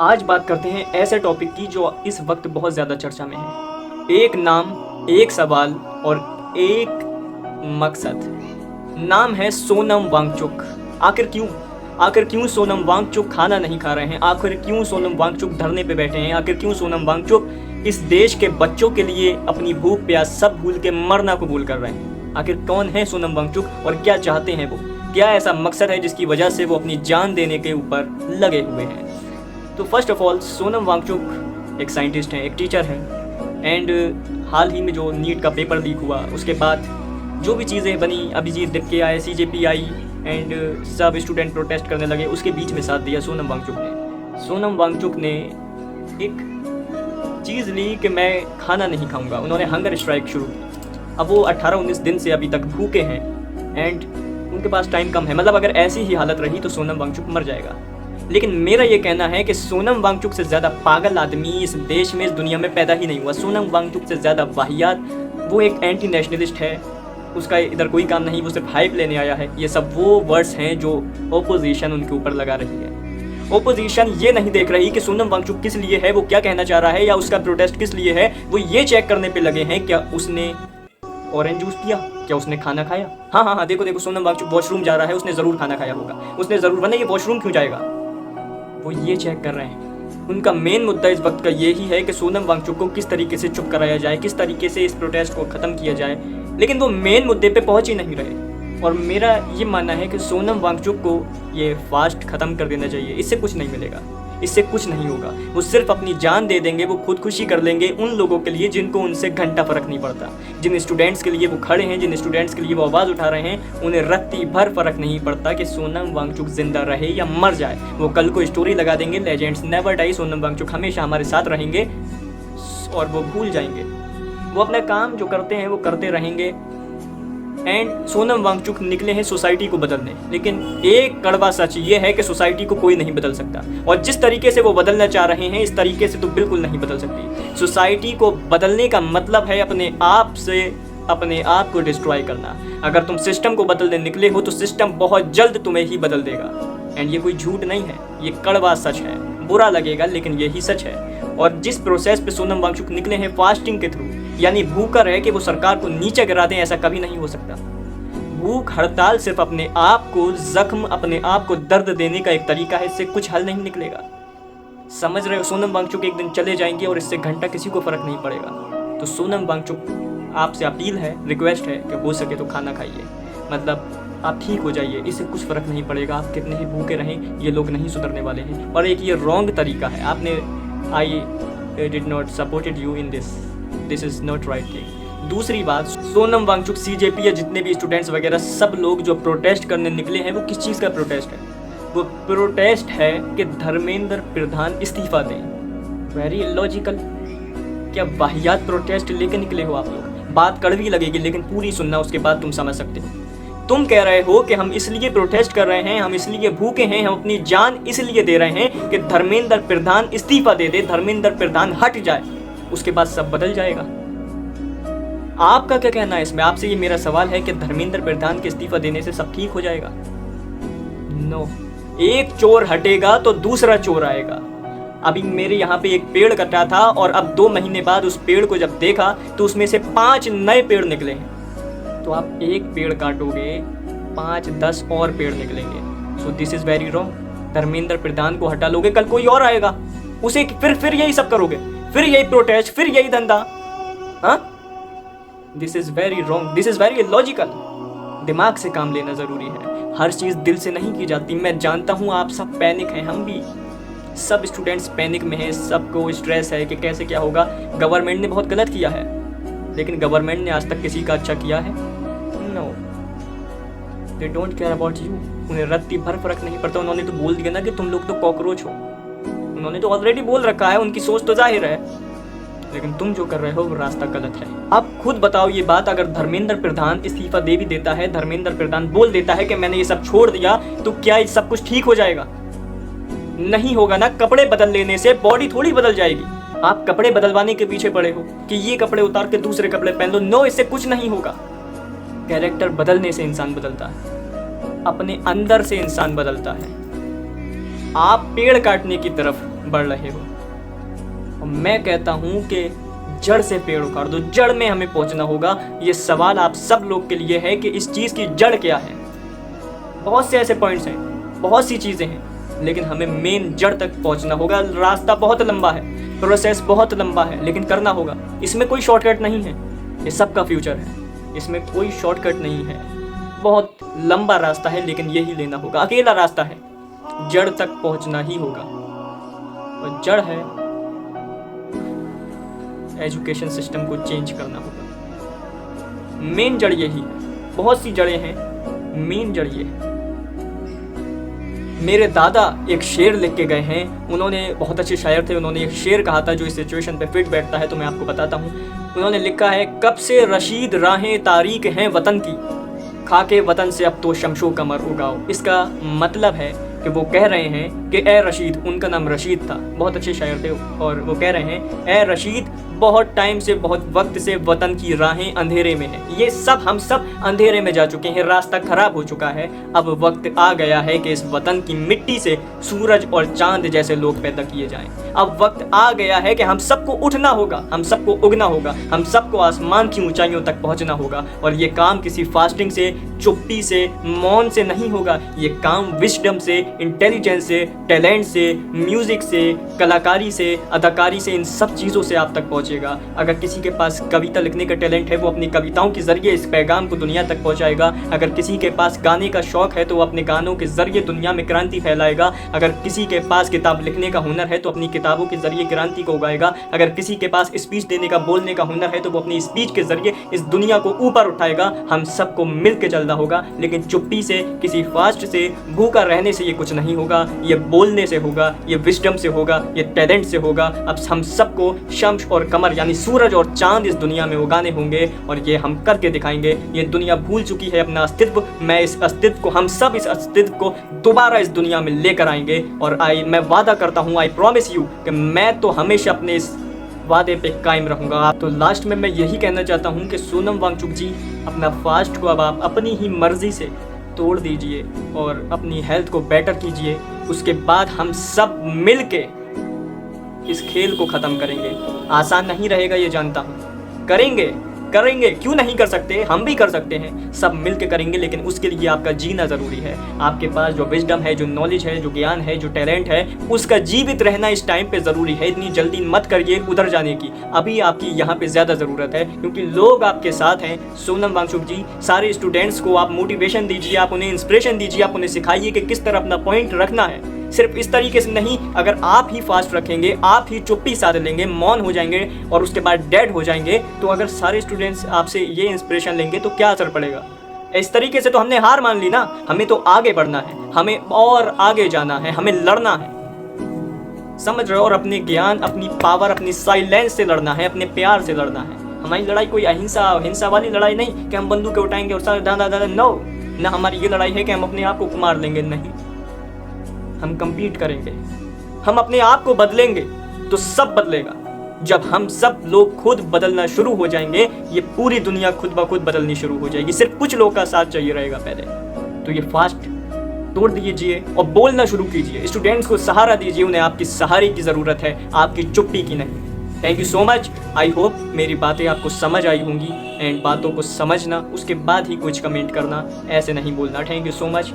आज बात करते हैं ऐसे टॉपिक की जो इस वक्त बहुत ज़्यादा चर्चा में है। एक नाम, एक सवाल और एक मकसद। नाम है सोनम वांगचुक। आखिर क्यों सोनम वांगचुक खाना नहीं खा रहे हैं? आखिर क्यों सोनम वांगचुक धरने पे बैठे हैं? आखिर क्यों सोनम वांगचुक इस देश के बच्चों के लिए अपनी भूख प्यास सब भूल के मरना कबूल कर रहे हैं? आखिर कौन है सोनम वांगचुक और क्या चाहते हैं वो? क्या ऐसा मकसद है जिसकी वजह से वो अपनी जान देने के ऊपर लगे हुए हैं? तो first of all, Sonam Wangchuk एक साइंटिस्ट हैं, एक टीचर हैं, एंड हाल ही में जो नीट का पेपर लीक हुआ उसके बाद जो भी चीज़ें बनी, अभिजीत दिक्के आए, CJP आई एंड सब स्टूडेंट प्रोटेस्ट करने लगे, उसके बीच में साथ दिया सोनम वांगचुक ने। सोनम वांगचुक ने एक चीज़ ली कि मैं खाना नहीं खाऊंगा। उन्होंने हंगर स्ट्राइक शुरू की। अब वो 18-19 दिन से अभी तक भूखे हैं एंड उनके पास टाइम कम है। मतलब अगर ऐसी ही हालत रही तो सोनम वांगचुक मर जाएगा। लेकिन मेरा ये कहना है कि सोनम वांगचुक से ज़्यादा पागल आदमी इस देश में, इस दुनिया में पैदा ही नहीं हुआ। सोनम वांगचुक से ज़्यादा वाहियात वो एक एंटी नेशनलिस्ट है। उसका इधर कोई काम नहीं, वो सिर्फ हाइप लेने आया है। ये सब वो वर्ड्स हैं जो ओपोजिशन उनके ऊपर लगा रही है। ओपोजिशन ये नहीं देख रही कि सोनम वांगचुक किस लिए है, वो क्या कहना चाह रहा है, या उसका प्रोटेस्ट किस लिए है। वो ये चेक करने पे लगे हैं क्या उसने ऑरेंज जूस पिया, क्या उसने खाना खाया। हाँ, देखो सोनम वांगचुक वॉशरूम जा रहा है, उसने ज़रूर खाना खाया होगा, उसने ज़रूर, वरना ये वॉशरूम क्यों जाएगा? वो ये चेक कर रहे हैं। उनका मेन मुद्दा इस वक्त का यही है कि सोनम वांगचुक को किस तरीके से चुप कराया जाए, किस तरीके से इस प्रोटेस्ट को ख़त्म किया जाए। लेकिन वो मेन मुद्दे पे पहुंच ही नहीं रहे। और मेरा ये मानना है कि सोनम वांगचुक को ये फास्ट ख़त्म कर देना चाहिए। इससे कुछ नहीं मिलेगा, इससे कुछ नहीं होगा। वो सिर्फ अपनी जान दे देंगे, वो खुदकुशी कर लेंगे उन लोगों के लिए जिनको उनसे घंटा फ़र्क नहीं पड़ता। जिन स्टूडेंट्स के लिए वो खड़े हैं, जिन स्टूडेंट्स के लिए वो आवाज़ उठा रहे हैं, उन्हें रत्ती भर फ़र्क नहीं पड़ता कि सोनम वांगचुक जिंदा रहे या मर जाए। वो कल को स्टोरी लगा देंगे, legends never die, Sonam Wangchuk हमेशा हमारे साथ रहेंगे, और वो भूल जाएंगे। वो अपना काम जो करते हैं वो करते रहेंगे। एंड सोनम वांगचुक निकले हैं सोसाइटी को बदलने। लेकिन एक कड़वा सच ये है कि सोसाइटी को कोई नहीं बदल सकता, और जिस तरीके से वो बदलना चाह रहे हैं इस तरीके से तो बिल्कुल नहीं बदल सकती। सोसाइटी को बदलने का मतलब है अपने आप से अपने आप को डिस्ट्रॉय करना। अगर तुम सिस्टम को बदलने निकले हो तो सिस्टम बहुत जल्द तुम्हें ही बदल देगा। एंड ये कोई झूठ नहीं है, ये कड़वा सच है। बुरा लगेगा लेकिन यही सच है। और जिस प्रोसेस पे सोनम वांगचुक निकले हैं फास्टिंग के थ्रू, यानी भूखा रह के वो सरकार को नीचे गिरा दें, ऐसा कभी नहीं हो सकता। भूख हड़ताल सिर्फ अपने आप को जख्म, अपने आप को दर्द देने का एक तरीका है। इससे कुछ हल नहीं निकलेगा। समझ रहे हो? सोनम वांगचुक एक दिन चले जाएंगे और इससे घंटा किसी को फर्क नहीं पड़ेगा। तो सोनम वांगचुक, आपसे अपील है, रिक्वेस्ट है कि हो सके तो खाना खाइए। मतलब आप ठीक हो जाइए, इससे कुछ फ़र्क नहीं पड़ेगा। आप कितने ही भूखे रहें, ये लोग नहीं सुधरने वाले हैं। और एक ये रॉन्ग तरीका है। आपने I did not supported you in this is not right thing. दूसरी बात, सोनम वांगचुक, CJP या जितने भी स्टूडेंट्स वगैरह सब लोग जो प्रोटेस्ट करने निकले हैं, वो किस चीज़ का प्रोटेस्ट है? वो प्रोटेस्ट है कि धर्मेंद्र प्रधान इस्तीफ़ा दें। Very illogical. क्या वाहियात प्रोटेस्ट लेके निकले हो आप लोग? बात कड़वी लगेगी लेकिन पूरी सुनना, उसके बाद तुम समझ सकते हो। तुम कह रहे हो कि हम इसलिए प्रोटेस्ट कर रहे हैं, हम इसलिए भूखे हैं, हम अपनी जान इसलिए दे रहे हैं कि धर्मेंद्र प्रधान इस्तीफा दे दे, धर्मेंद्र प्रधान हट जाए, उसके बाद सब बदल जाएगा। आपका क्या कहना है इसमें? आपसे ये मेरा सवाल है कि धर्मेंद्र प्रधान के इस्तीफा देने से सब ठीक हो जाएगा? नो। एक चोर हटेगा तो दूसरा चोर आएगा। अभी मेरे यहाँ पे एक पेड़ कटा था और अब 2 महीने बाद उस पेड़ को जब देखा तो उसमें से 5 नए पेड़ निकले हैं। तो आप एक पेड़ काटोगे, 5-10 और पेड़ निकलेंगे। So this is very wrong. Dharmendra Pradhan को हटा लोगे, कल कोई और आएगा, उसे फिर यही सब करोगे, फिर यही प्रोटेस्ट, फिर यही धंधा। हाँ, this is very wrong, this is very illogical. दिमाग से काम लेना ज़रूरी है। हर चीज़ दिल से नहीं की जाती। मैं जानता हूँ आप सब पैनिक हैं, हम भी, सब स्टूडेंट्स पैनिक में हैं, सबको स्ट्रेस है कि कैसे क्या होगा। गवर्नमेंट ने बहुत गलत किया है, लेकिन गवर्नमेंट ने आज तक किसी का अच्छा किया है? No, they don't care about you. उन्हें रत्ती भर फर्क नहीं पड़ता। उन्होंने तो बोल दिया ना कि तुम लोग तो कॉकरोच हो। उन्होंने तो ऑलरेडी बोल रखा है, उनकी सोच तो जाहिर है। लेकिन तुम जो कर रहे हो वो रास्ता गलत है। आप खुद बताओ ये बात, अगर धर्मेंद्र प्रधान इस्तीफा दे भी देता है, धर्मेंद्र प्रधान बोल देता है कि मैंने ये सब छोड़ दिया, तो क्या ये सब कुछ ठीक हो जाएगा? नहीं होगा ना। कपड़े बदल लेने से बॉडी थोड़ी बदल जाएगी। आप कपड़े बदलवाने के पीछे पड़े हो कि ये कपड़े उतार के दूसरे कपड़े पहन लो। नो, इससे कुछ नहीं होगा। कैरेक्टर बदलने से इंसान बदलता है, अपने अंदर से इंसान बदलता है। आप पेड़ काटने की तरफ बढ़ रहे हो। और मैं कहता हूँ कि जड़ से पेड़ उखाड़ दो, जड़ में हमें पहुँचना होगा। ये सवाल आप सब लोग के लिए है कि इस चीज़ की जड़ क्या है। बहुत से ऐसे पॉइंट्स हैं, बहुत सी चीज़ें हैं, लेकिन हमें मेन जड़ तक पहुँचना होगा। रास्ता बहुत लंबा है, प्रोसेस बहुत लंबा है, लेकिन करना होगा। इसमें कोई शॉर्टकट नहीं है, ये सबका फ्यूचर है, इसमें कोई शॉर्टकट नहीं है। बहुत लंबा रास्ता है, लेकिन यही लेना होगा। अकेला रास्ता है, जड़ तक पहुंचना ही होगा। और जड़ है एजुकेशन सिस्टम को चेंज करना होगा। मेन जड़ यही है। बहुत सी जड़ें हैं, मेन जड़ ये है। मेरे दादा एक शेर लिख के गए हैं, उन्होंने बहुत अच्छे शायर थे, उन्होंने एक शेर कहा था जो इस सिचुएशन पे फिट बैठता है, तो मैं आपको बताता हूँ। उन्होंने लिखा है, कब से रशीद राहें तारीक हैं वतन की, खाके वतन से अब तो शमशो कमर उगाओ। इसका मतलब है कि वो कह रहे हैं कि ए रशीद, उनका नाम रशीद था, बहुत अच्छे शायर थे, और वो कह रहे हैं ए रशीद, बहुत टाइम से, बहुत वक्त से वतन की राहें अंधेरे में हैं। ये सब हम सब अंधेरे में जा चुके हैं, रास्ता खराब हो चुका है। अब वक्त आ गया है कि इस वतन की मिट्टी से सूरज और चांद जैसे लोग पैदा किए जाएं। अब वक्त आ गया है कि हम सबको उठना होगा, हम सबको उगना होगा, हम सबको आसमान की ऊंचाइयों तक पहुंचना होगा। और ये काम किसी फास्टिंग से, चुप्पी से, मौन से नहीं होगा। ये काम विजडम से, इंटेलिजेंस से, टैलेंट से, म्यूजिक से, कलाकारी से, अदाकारी से, इन सब चीज़ों से आप तक पहुंचेगा। अगर किसी के पास कविता लिखने का टैलेंट है, वो अपनी कविताओं के जरिए इस पैगाम को दुनिया तक पहुंचाएगा। अगर किसी के पास गाने का शौक है, तो वो अपने गानों के जरिए दुनिया में क्रांति फैलाएगा। अगर किसी के पास किताब लिखने का हुनर है, तो अपनी किताबों के जरिए क्रांति को उगाएगा। अगर किसी के पास स्पीच देने का, बोलने का हुनर है, तो वो अपनी स्पीच के जरिए इस दुनिया को ऊपर उठाएगा। हम सबको मिल के चलना होगा, लेकिन चुप्पी से, किसी फास्ट से, भूखा रहने से ये कुछ नहीं होगा। ये बोलने से होगा, ये विजडम से होगा, ये टैलेंट से होगा। अब हम सबको शम्स और कमर यानी सूरज और चांद इस दुनिया में उगाने होंगे, और ये हम करके दिखाएंगे। ये दुनिया भूल चुकी है अपना अस्तित्व। मैं इस अस्तित्व को, हम सब इस अस्तित्व को दोबारा इस दुनिया में लेकर आएंगे। और मैं वादा करता हूँ, आई प्रॉमिस यू, कि मैं तो हमेशा अपने इस वादे पे कायम रहूँगा। तो लास्ट में मैं यही कहना चाहता हूँ कि सोनम वांगचुक जी, अपना फास्ट को अब आप अपनी ही मर्जी से तोड़ दीजिए और अपनी हेल्थ को बेटर कीजिए। उसके बाद हम सब मिल के इस खेल को ख़त्म करेंगे। आसान नहीं रहेगा, ये जानता हूँ, करेंगे, क्यों नहीं कर सकते, हम भी कर सकते हैं, सब मिल के करेंगे। लेकिन उसके लिए आपका जीना ज़रूरी है। आपके पास जो विजडम है, जो नॉलेज है, जो ज्ञान है, जो टैलेंट है, उसका जीवित रहना इस टाइम पे ज़रूरी है। इतनी जल्दी मत करिए उधर जाने की, अभी आपकी यहाँ पे ज़्यादा ज़रूरत है, क्योंकि लोग आपके साथ हैं। सोनम वांगचुक जी, सारे स्टूडेंट्स को आप मोटिवेशन दीजिए, आप उन्हें इंस्पिरेशन दीजिए, आप उन्हें सिखाइए कि किस तरह अपना पॉइंट रखना है। सिर्फ इस तरीके से नहीं, अगर आप ही फास्ट रखेंगे, आप ही चुप्पी साध लेंगे, मौन हो जाएंगे और उसके बाद डेड हो जाएंगे, तो अगर सारे स्टूडेंट्स आपसे ये इंस्पिरेशन लेंगे तो क्या असर पड़ेगा। इस तरीके से तो हमने हार मान ली ना। हमें तो आगे बढ़ना है, हमें और आगे जाना है, हमें लड़ना है, समझ रहे हो। और अपने ज्ञान, अपनी पावर, अपनी साइलेंस से लड़ना है, अपने प्यार से लड़ना है। हमारी लड़ाई कोई हिंसा वाली लड़ाई नहीं कि हम बंदूकें उठाएंगे और सारे दादा नो ना। हमारी ये लड़ाई है कि हम अपने आप को मार लेंगे, नहीं, हम कम्पीट करेंगे, हम अपने आप को बदलेंगे तो सब बदलेगा। जब हम सब लोग खुद बदलना शुरू हो जाएंगे, ये पूरी दुनिया खुद ब खुद बदलनी शुरू हो जाएगी। सिर्फ कुछ लोगों का साथ चाहिए रहेगा पहले। तो ये फास्ट तोड़ दीजिए और बोलना शुरू कीजिए। स्टूडेंट्स को सहारा दीजिए, उन्हें आपकी सहारे की ज़रूरत है, आपकी चुप्पी की नहीं। Thank you so much. I hope मेरी बातें आपको समझ आई होंगी। एंड बातों को समझना, उसके बाद ही कुछ कमेंट करना, ऐसे नहीं बोलना। Thank you so much.